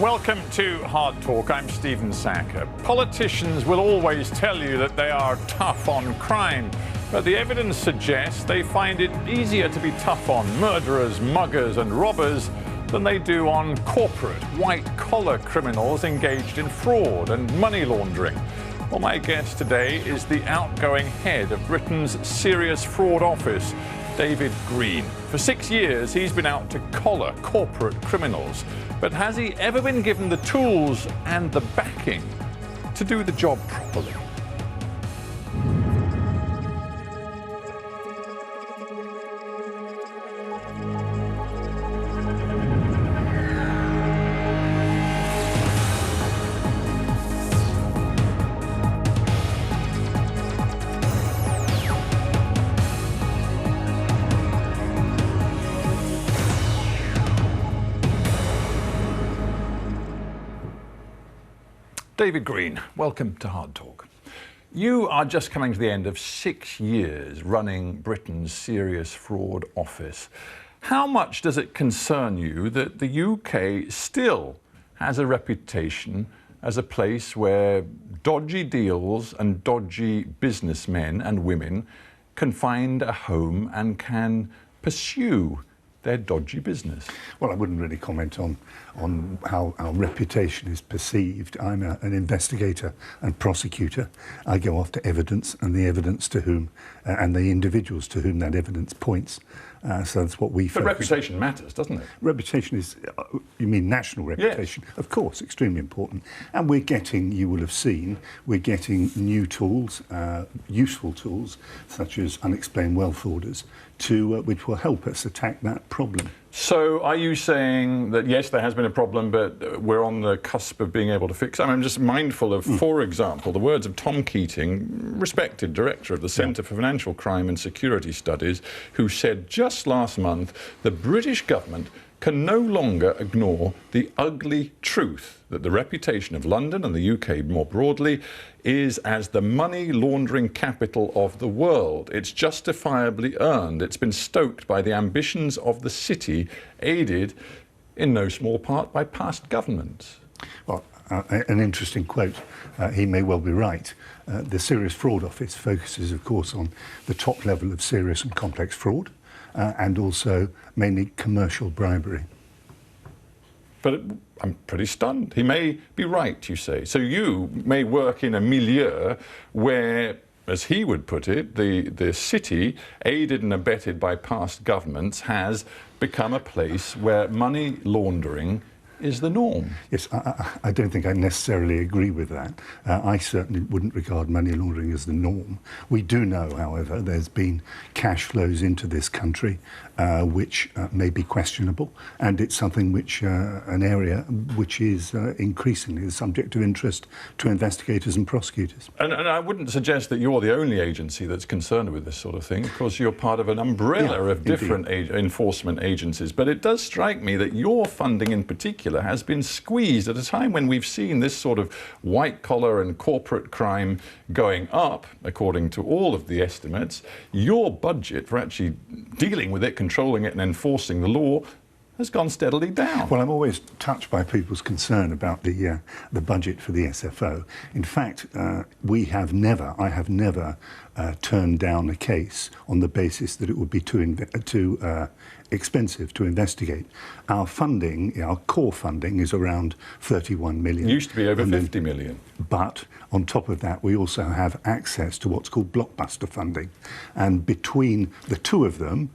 Welcome to Hard Talk. I'm Stephen Sackur. Politicians will always tell you that they are tough on crime, but the evidence suggests they find it easier to be tough on murderers, muggers and robbers than they do on corporate, white-collar criminals engaged in fraud and money laundering. Well, my guest today is the outgoing head of Britain's Serious Fraud Office, David Green. For 6 years, he's been out to collar corporate criminals. But has he ever been given the tools and the backing to do the job properly? David Green, welcome to Hard Talk. You are just coming to the end of 6 years running Britain's Serious Fraud Office. How much does it concern you that the UK still has a reputation as a place where dodgy deals and dodgy businessmen and women can find a home and can pursue their dodgy business? Well, I wouldn't really comment on how our reputation is perceived. I'm an investigator and prosecutor. I go after evidence and the evidence to whom, and the individuals to whom that evidence points. So that's what we focus on. But reputation matters, doesn't it? Reputation is, you mean national reputation? Yes. Of course, extremely important. And we're getting, you will have seen, we're getting new tools, useful tools, such as unexplained wealth orders, which will help us attack that problem. So are you saying that, yes, there has been a problem, but we're on the cusp of being able to fix it? I'm just mindful of, for example, the words of Tom Keating, respected director of the Centre for Financial Crime and Security Studies, who said just last month the British government can no longer ignore the ugly truth that the reputation of London and the UK more broadly is as the money laundering capital of the world. It's justifiably earned. It's been stoked by the ambitions of the city, aided in no small part by past governments. Well, an interesting quote. He may well be right. The Serious Fraud Office focuses, of course, on the top level of serious and complex fraud, and also mainly commercial bribery. But I'm pretty stunned. He may be right, you say. So you may work in a milieu where, as he would put it, the city, aided and abetted by past governments, has become a place where money laundering is the norm. Yes, I don't think I necessarily agree with that. I certainly wouldn't regard money laundering as the norm. We do know, however, there's been cash flows into this country which may be questionable, and it's something which, an area which is increasingly the subject of interest to investigators and prosecutors. And I wouldn't suggest that you're the only agency that's concerned with this sort of thing. Of course, you're part of an umbrella of different enforcement agencies, but it does strike me that your funding in particular has been squeezed at a time when we've seen this sort of white-collar and corporate crime going up, according to all of the estimates. Your budget for actually dealing with it, controlling it and enforcing the law has gone steadily down. Well, I'm always touched by people's concern about the budget for the SFO. In fact, I have never turned down a case on the basis that it would be too expensive to investigate. Our funding, our core funding, is around 31 million. It used to be over 50 million. But on top of that, we also have access to what's called blockbuster funding. And between the two of them,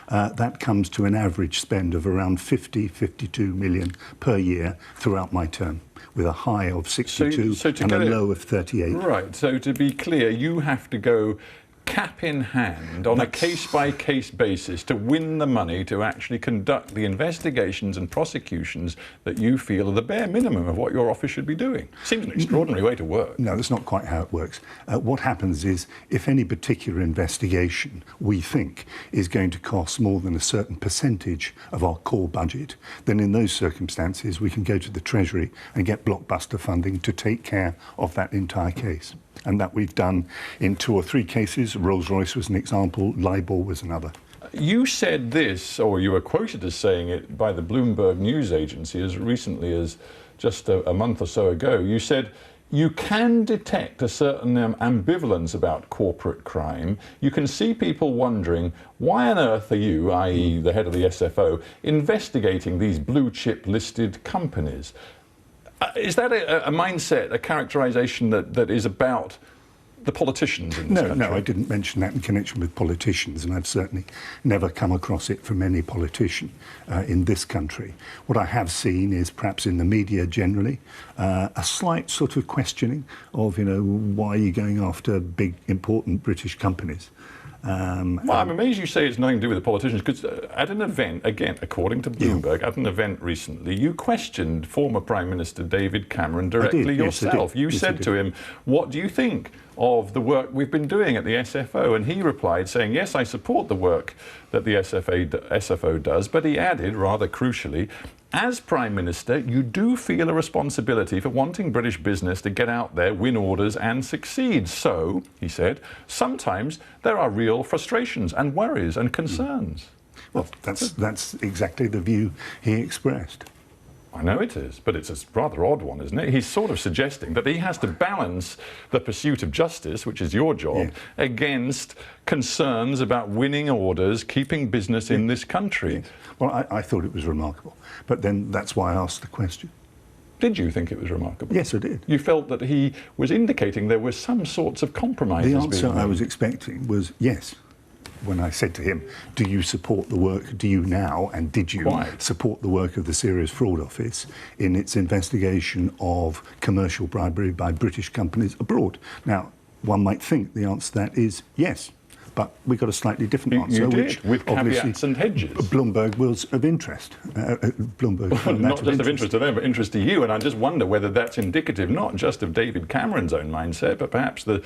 that comes to an average spend of around 52 million per year throughout my term, with a high of 62 and a low of 38. Right, so to be clear, you have to go cap in hand on a case-by-case basis to win the money to actually conduct the investigations and prosecutions that you feel are the bare minimum of what your office should be doing. Seems an extraordinary way to work. No, that's not quite how it works. What happens is, if any particular investigation we think is going to cost more than a certain percentage of our core budget, then in those circumstances we can go to the Treasury and get blockbuster funding to take care of that entire case. And that we've done in 2 or 3 cases. Rolls-Royce was an example, LIBOR was another. You said this, or you were quoted as saying it by the Bloomberg news agency as recently as just a month or so ago. You said, you can detect a certain ambivalence about corporate crime. You can see people wondering, why on earth are you, i.e. the head of the SFO, investigating these blue chip listed companies? Is that a mindset, a characterization that is about the politicians in this country? No, I didn't mention that in connection with politicians, and I've certainly never come across it from any politician in this country. What I have seen is, perhaps in the media generally, a slight sort of questioning of, why are you going after big, important British companies? Well, I'm amazed you say it's nothing to do with the politicians, because at an event, again, according to Bloomberg, at an event recently, you questioned former Prime Minister David Cameron directly yourself. You said to him, what do you think of the work we've been doing at the SFO? And he replied saying, yes, I support the work that the SFO does, but he added, rather crucially, as Prime Minister, you do feel a responsibility for wanting British business to get out there, win orders and succeed. So, he said, sometimes there are real frustrations and worries and concerns. Well, that's exactly the view he expressed. I know it is, but it's a rather odd one, isn't it? He's sort of suggesting that he has to balance the pursuit of justice, which is your job, against concerns about winning orders, keeping business in this country. Well, I thought it was remarkable, but then that's why I asked the question. Did you think it was remarkable? Yes, I did. You felt that he was indicating there were some sorts of compromises The being answer made? I was expecting was yes. When I said to him, do you support the work, do you now, and did you support the work of the Serious Fraud Office in its investigation of commercial bribery by British companies abroad? Now, one might think the answer to that is yes, but we got a slightly different answer, you did, which with caveats and hedges. Bloomberg was of interest. Bloomberg found not just of interest to them, but interest to you. And I just wonder whether that's indicative not just of David Cameron's own mindset, but perhaps the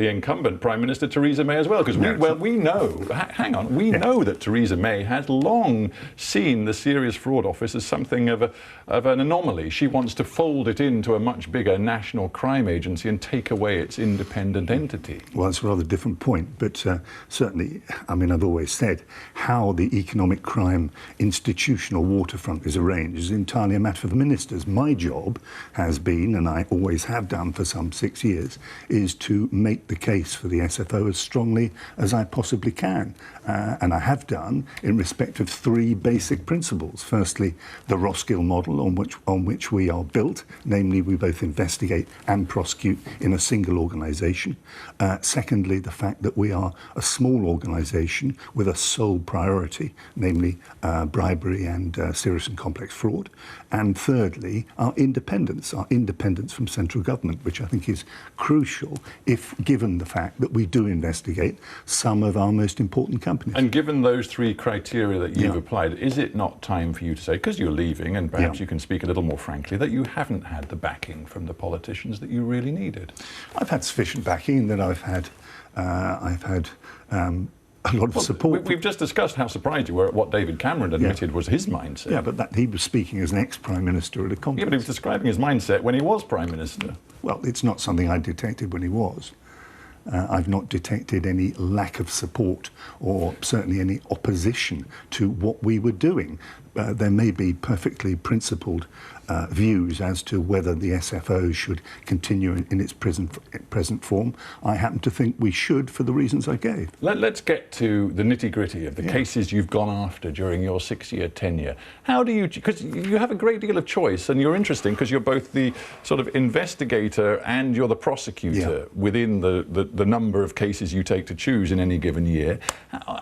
incumbent Prime Minister Theresa May as well. Because we know, hang on, we know that Theresa May has long seen the Serious Fraud Office as something of an anomaly. She wants to fold it into a much bigger national crime agency and take away its independent entity. Well, it's a rather different point, but certainly, I mean, I've always said how the economic crime institutional waterfront is arranged is entirely a matter for the ministers. My job has been, and I always have done for some 6 years, is to make the case for the SFO as strongly as I possibly can. And I have done in respect of 3 basic principles. Firstly, the Roskill model on which we are built, namely we both investigate and prosecute in a single organisation. Secondly, the fact that we are a small organisation with a sole priority, namely bribery and serious and complex fraud. And thirdly, our independence from central government, which I think is crucial if given the fact that we do investigate some of our most important companies. And given those 3 criteria that you've applied, is it not time for you to say, because you're leaving and perhaps you can speak a little more frankly, that you haven't had the backing from the politicians that you really needed? I've had sufficient backing, that I've had a lot of support. We've just discussed how surprised you were at what David Cameron admitted was his mindset. Yeah, but he was speaking as an ex-Prime Minister at a conference. Yeah, but he was describing his mindset when he was Prime Minister. Well, it's not something I detected when he was. I've not detected any lack of support or certainly any opposition to what we were doing. There may be perfectly principled views as to whether the SFO should continue in its present form. I happen to think we should for the reasons I gave. Let's get to the nitty-gritty of the cases you've gone after during your 6-year tenure. How do you, because you have a great deal of choice, and you're interesting because you're both the sort of investigator and you're the prosecutor within the number of cases you take to choose in any given year.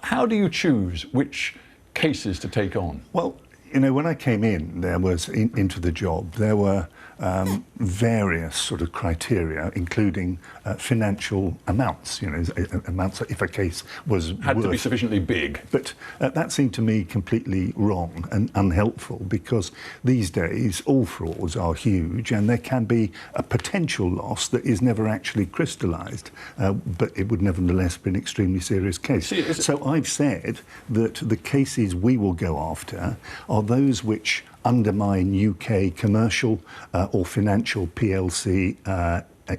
How do you choose which cases to take on? Well, you know, when I came in, there was into the job, there were various sort of criteria, including financial amounts. You know, amounts if a case was had to be sufficiently big. But that seemed to me completely wrong and unhelpful, because these days all frauds are huge, and there can be a potential loss that is never actually crystallised, but it would nevertheless be an extremely serious case. So I've said that the cases we will go after are those which undermine UK commercial or financial PLC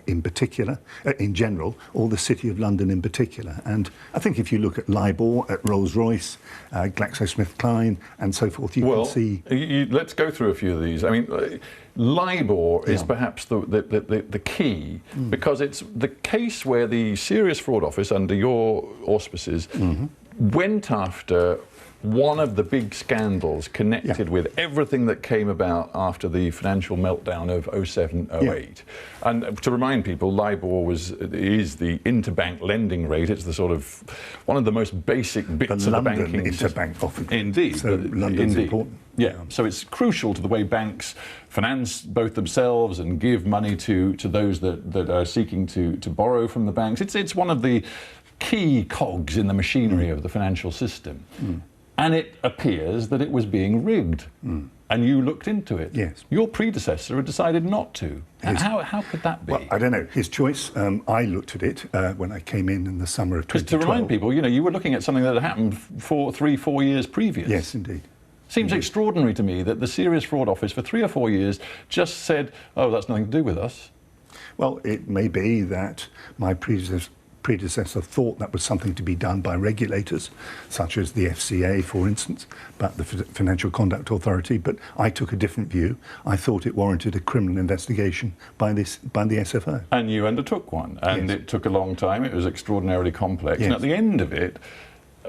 in particular, in general, or the City of London in particular. And I think if you look at LIBOR, at Rolls-Royce, GlaxoSmithKline, and so forth, you can see... let's go through a few of these. I mean, LIBOR is perhaps the key, because it's the case where the Serious Fraud Office, under your auspices, went after one of the big scandals connected with everything that came about after the financial meltdown of 07-08. And to remind people, LIBOR is the interbank lending rate. It's the sort of one of the most basic bits of the banking interbank often. Indeed. So London's important. Yeah, so it's crucial to the way banks finance both themselves and give money to those that are seeking to borrow from the banks. It's one of the key cogs in the machinery of the financial system. And it appears that it was being rigged. And you looked into it. Yes. Your predecessor had decided not to. How could that be? Well, I don't know. His choice. I looked at it when I came in the summer of 2012. To remind people, you were looking at something that had happened 3-4 years previous. Yes, indeed. Seems extraordinary to me that the Serious Fraud Office for 3 or 4 years just said, oh, that's nothing to do with us. Well, it may be that my predecessor thought that was something to be done by regulators, such as the FCA, for instance, but the Financial Conduct Authority. But I took a different view. I thought it warranted a criminal investigation by the SFO. And you undertook one, and it took a long time. It was extraordinarily complex. And at the end of it,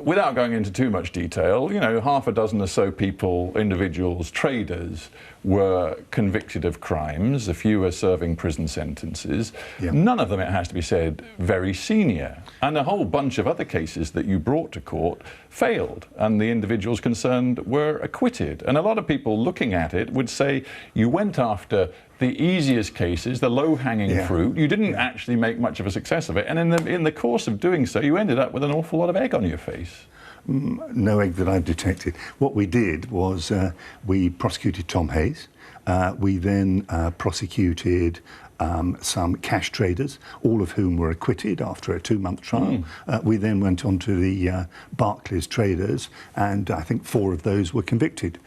without going into too much detail, half a dozen or so people, individuals, traders, were convicted of crimes. A few were serving prison sentences. None of them, it has to be said, very senior. And a whole bunch of other cases that you brought to court failed, and the individuals concerned were acquitted. And a lot of people looking at it would say you went after the easiest cases, the low-hanging fruit. You didn't actually make much of a success of it, and in the course of doing so, you ended up with an awful lot of egg on your face. No egg that I've detected. What we did was we prosecuted Tom Hayes. We then prosecuted some cash traders, all of whom were acquitted after a 2-month trial. We then went on to the Barclays traders, and I think 4 of those were convicted.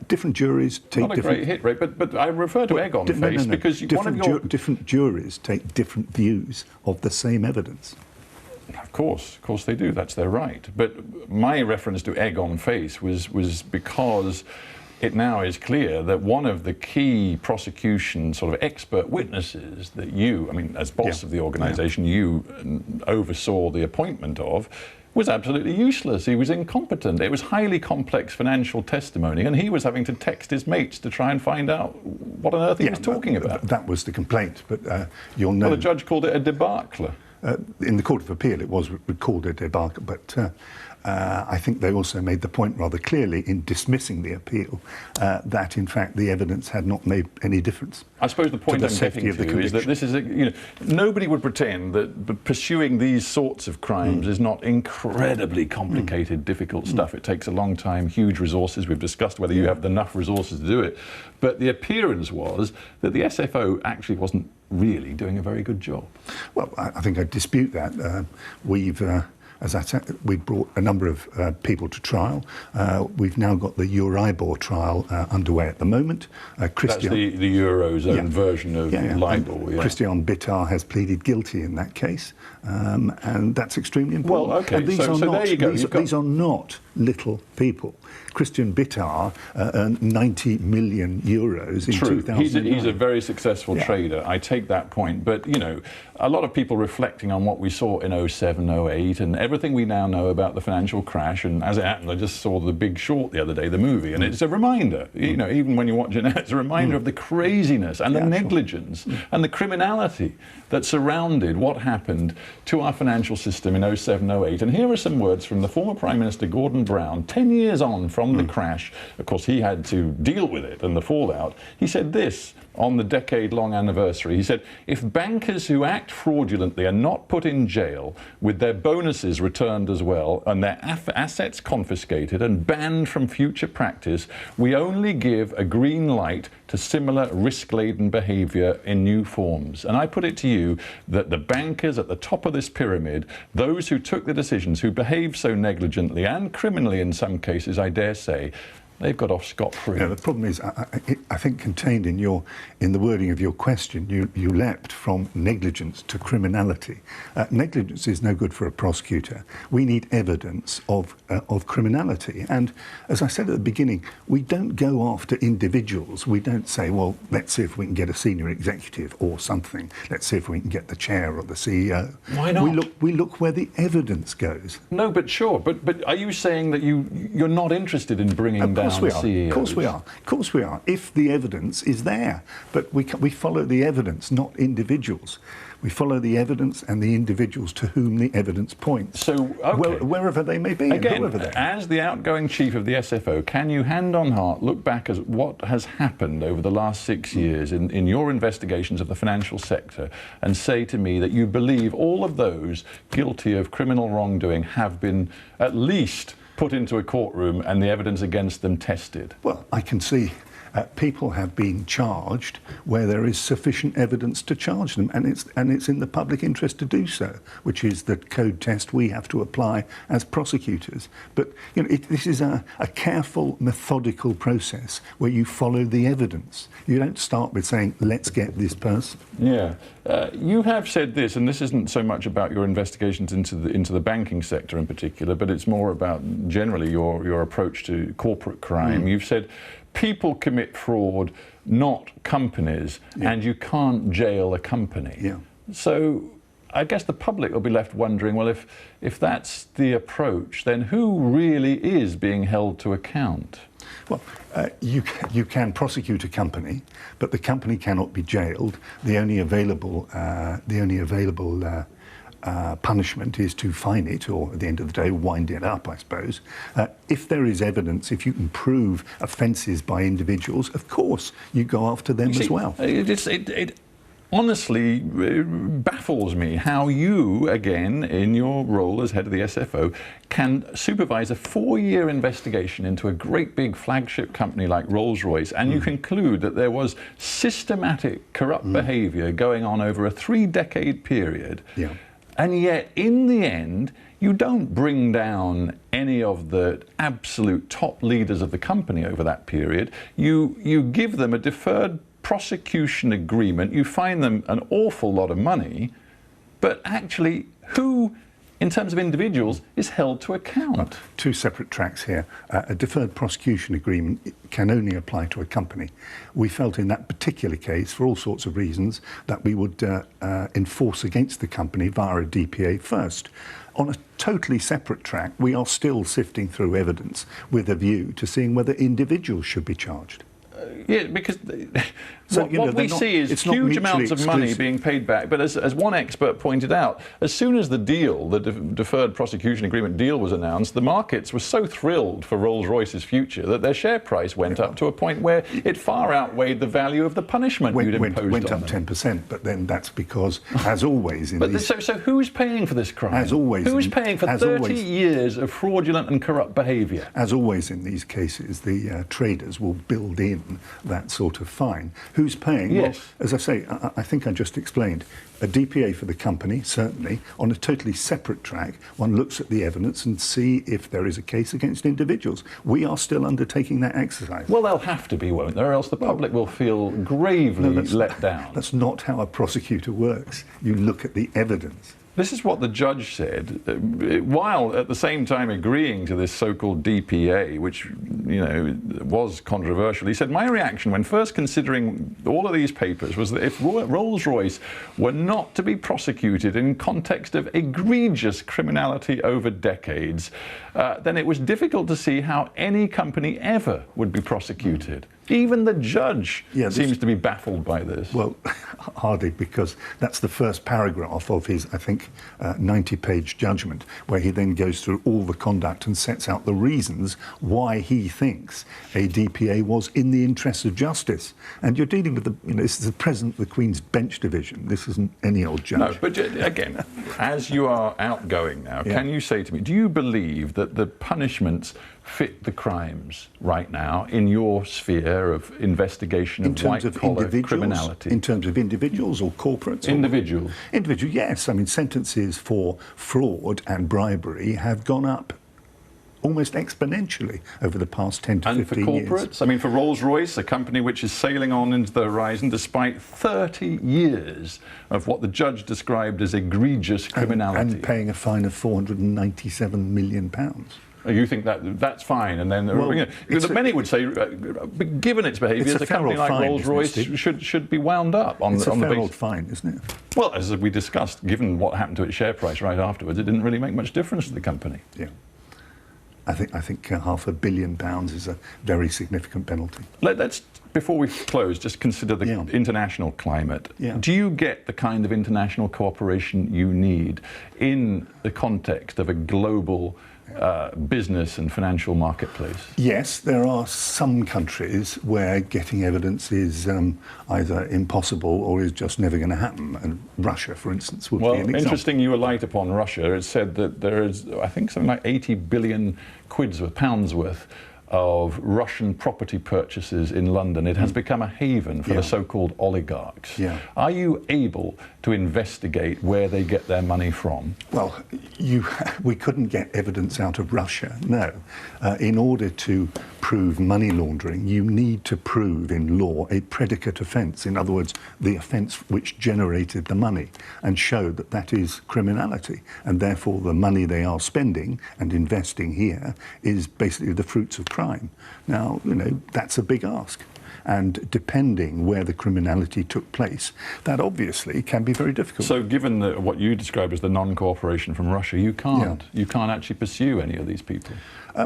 Different juries take Not a great hit rate, but I refer to egg on face because different juries take different views of the same evidence. Of course they do. That's their right. But my reference to egg on face was because it now is clear that one of the key prosecution sort of expert witnesses that you, as boss of the organisation, you oversaw the appointment of, was absolutely useless. He was incompetent. It was highly complex financial testimony, and he was having to text his mates to try and find out what on earth he was talking about. That was the complaint, but you'll know... Well, the judge called it a debacle. In the Court of Appeal, it was called a debacle, but I think they also made the point rather clearly in dismissing the appeal that, in fact, the evidence had not made any difference. I suppose the point I'm getting to is that this is nobody would pretend that pursuing these sorts of crimes is not incredibly complicated, difficult stuff. It takes a long time, huge resources. We've discussed whether you have enough resources to do it. But the appearance was that the SFO actually wasn't really doing a very good job. Well, I think I dispute that. As I said, we brought a number of people to trial. We've now got the Euribor trial underway at the moment. That's the Eurozone version of LIBOR. Christian Bittard has pleaded guilty in that case, and that's extremely important. Well, okay, and these there you go. These are not little people. Christian Bittard earned 90 million euros in 2009. He's a very successful trader. I take that point. But, a lot of people reflecting on what we saw in 07, 08 and everything we now know about the financial crash. And as it happened, I just saw The Big Short the other day, the movie, and it's a reminder, even when you watch it now, it's a reminder of the craziness and the negligence and the criminality that surrounded what happened to our financial system in 07, 08. And here are some words from the former Prime Minister Gordon Brown, 10 years on from the crash. Of course, he had to deal with it and the fallout. He said this on the decade-long anniversary. He said, if bankers who act fraudulently are not put in jail with their bonuses returned as well and their assets confiscated and banned from future practice, we only give a green light to similar risk-laden behaviour in new forms. And I put it to you that the bankers at the top of this pyramid, those who took the decisions, who behaved so negligently and criminally in some cases, I dare say, They've got off scot-free. Yeah, the problem is, I think contained in the wording of your question, you leapt from negligence to criminality. Negligence is no good for a prosecutor. We need evidence of criminality. And as I said at the beginning, we don't go after individuals. We don't say, well, let's see if we can get a senior executive or something. Let's see if we can get the chair or the CEO. Why not? We look where the evidence goes. No, but sure. But are you saying that you're not interested in bringing down CEOs? Of course we are. Of course we are. If the evidence is there, but we follow the evidence, not individuals. We follow the evidence and the individuals to whom the evidence points. So, okay. Wherever they may be, again, and whoever they are. As the outgoing chief of the SFO, can you, hand on heart, look back at what has happened over the last 6 years in your investigations of the financial sector and say to me that you believe all of those guilty of criminal wrongdoing have been at least put into a courtroom and the evidence against them tested? Well, I can see people have been charged where there is sufficient evidence to charge them, and it's in the public interest to do so, which is the code test we have to apply as prosecutors. But this is a careful, methodical process where you follow the evidence. You don't start with saying, let's get this person. Yeah. You have said this, and this isn't so much about your investigations into the banking sector in particular, but it's more about generally your approach to corporate crime. You've said people commit fraud, not companies, and you can't jail a company. Yeah. So I guess the public will be left wondering, well, if that's the approach, then who really is being held to account? Well, you can prosecute a company, but the company cannot be jailed. The only available punishment is to fine it, or at the end of the day, wind it up, I suppose. If there is evidence, if you can prove offences by individuals, of course, you go after them as well. It honestly baffles me how you, again, in your role as head of the SFO, can supervise a 4-year investigation into a great big flagship company like Rolls-Royce, and you conclude that there was systematic corrupt behaviour going on over a 3-decade period. Yeah. And yet, in the end, you don't bring down any of the absolute top leaders of the company over that period. You give them a deferred prosecution agreement. You fine them an awful lot of money. But actually, who, in terms of individuals, is held to account? Well, 2 separate tracks here. A deferred prosecution agreement can only apply to a company. We felt in that particular case, for all sorts of reasons, that we would enforce against the company via a DPA first. On a totally separate track, we are still sifting through evidence with a view to seeing whether individuals should be charged. Yeah, because what we see is huge amounts of money being paid back. But as one expert pointed out, as soon as the deal, the deferred prosecution agreement deal was announced, the markets were so thrilled for Rolls-Royce's future that their share price went up to a point where it far outweighed the value of the punishment you'd imposed on them. Went up 10%, but then that's because, as always in these... So who's paying for this crime? As always... Who's paying for 30 years of fraudulent and corrupt behaviour? As always in these cases, the traders will build in that sort of fine. Who's paying? Yes. Well, as I say, I think I just explained. A DPA for the company, certainly. On a totally separate track, one looks at the evidence and see if there is a case against individuals. We are still undertaking that exercise. Well, they'll have to be, won't they? Or else the public will feel gravely let down. That's not how a prosecutor works. You look at the evidence. This is what the judge said, while at the same time agreeing to this so-called DPA, which, was controversial. He said, my reaction when first considering all of these papers was that if Rolls-Royce were not to be prosecuted in context of egregious criminality over decades, then it was difficult to see how any company ever would be prosecuted. Even the judge seems to be baffled by this. Well, hardly, because that's the first paragraph of his, I think, 90-page judgment, where he then goes through all the conduct and sets out the reasons why he thinks a DPA was in the interests of justice. And you're dealing with this is the President of the Queen's Bench Division. This isn't any old judge. No, but again, as you are outgoing now, can you say to me, do you believe that the punishments fit the crimes right now in your sphere of investigation of white-collar criminality? In terms of individuals or corporates? Individuals. Individual, yes. I mean, sentences for fraud and bribery have gone up almost exponentially over the past 10 to 15 years. And for corporates? I mean, for Rolls-Royce, a company which is sailing on into the horizon despite 30 years of what the judge described as egregious criminality. And paying a fine of £497 million. You think that's fine, and then many would say, given its behaviour, a company like Rolls-Royce should be wound up on it's the a fair basis. old fine, isn't it? Well, as we discussed, given what happened to its share price right afterwards, it didn't really make much difference to the company. Yeah, I think £500 million is a very significant penalty. Let's, before we close, just consider the international climate. Yeah. Do you get the kind of international cooperation you need in the context of a global business and financial marketplace? Yes, there are some countries where getting evidence is either impossible or is just never going to happen. And Russia, for instance, would be an example. Interesting you alight upon Russia. It said that there is, I think, something like 80 billion pounds worth of Russian property purchases in London. It has become a haven for the so-called oligarchs. Yeah. Are you able to investigate where they get their money from? Well, we couldn't get evidence out of Russia, no. In order to prove money laundering, you need to prove in law a predicate offence, in other words, the offence which generated the money, and show that that is criminality, and therefore the money they are spending and investing here is basically the fruits of crime. Now, that's a big ask. And depending where the criminality took place, that obviously can be very difficult. So given what you describe as the non-cooperation from Russia, you can't actually pursue any of these people?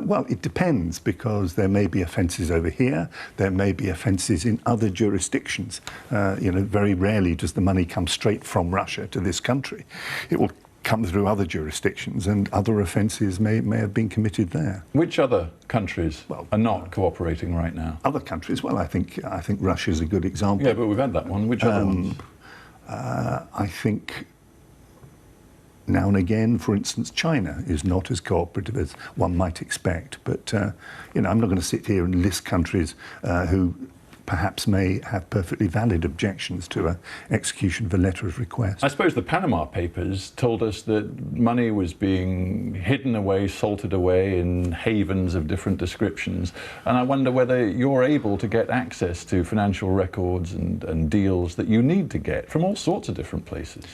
Well, it depends, because there may be offences over here, there may be offences in other jurisdictions. Very rarely does the money come straight from Russia to this country. It will come through other jurisdictions, and other offences may have been committed there. Which other countries are not cooperating right now? Other countries? Well, I think Russia's a good example. Yeah, but we've had that one. Which other ones? I think now and again, for instance, China is not as cooperative as one might expect. But I'm not going to sit here and list countries who perhaps may have perfectly valid objections to an execution of a letter of request. I suppose the Panama Papers told us that money was being hidden away, salted away in havens of different descriptions. And I wonder whether you're able to get access to financial records and deals that you need to get from all sorts of different places.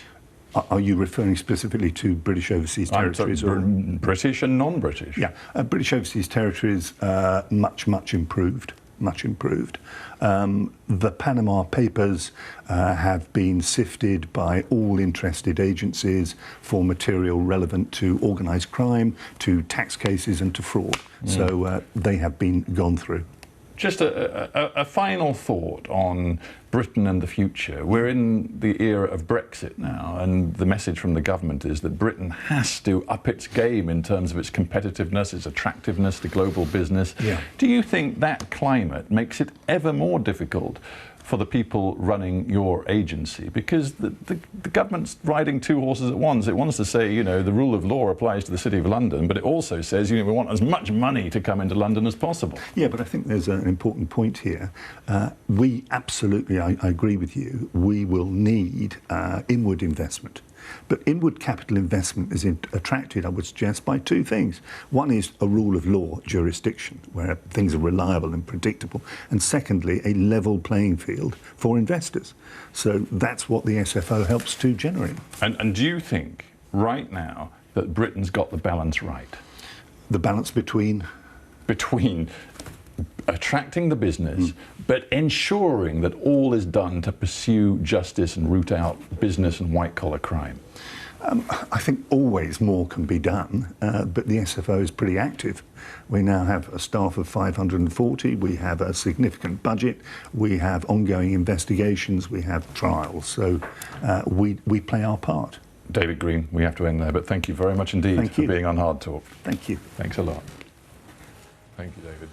Are you referring specifically to British overseas territories? Or British and non-British? Yeah, British overseas territories, much improved. Much improved. The Panama Papers have been sifted by all interested agencies for material relevant to organised crime, to tax cases and to fraud. So they have been gone through. Just a final thought on Britain and the future. We're in the era of Brexit now, and the message from the government is that Britain has to up its game in terms of its competitiveness, its attractiveness to global business. Yeah. Do you think that climate makes it ever more difficult for the people running your agency? Because the government's riding two horses at once. It wants to say, the rule of law applies to the City of London, but it also says, we want as much money to come into London as possible. Yeah, but I think there's an important point here. We absolutely, I agree with you, we will need inward investment. But inward capital investment is attracted, I would suggest, by two things. One is a rule of law jurisdiction, where things are reliable and predictable. And secondly, a level playing field for investors. So that's what the SFO helps to generate. And do you think, right now, that Britain's got the balance right? The balance between? Between attracting the business, but ensuring that all is done to pursue justice and root out business and white-collar crime? I think always more can be done, but the SFO is pretty active. We now have a staff of 540, we have a significant budget, we have ongoing investigations, we have trials, so we play our part. David Green, we have to end there, but thank you very much indeed for being on HARDtalk. Thank you. Thanks a lot. Thank you, David.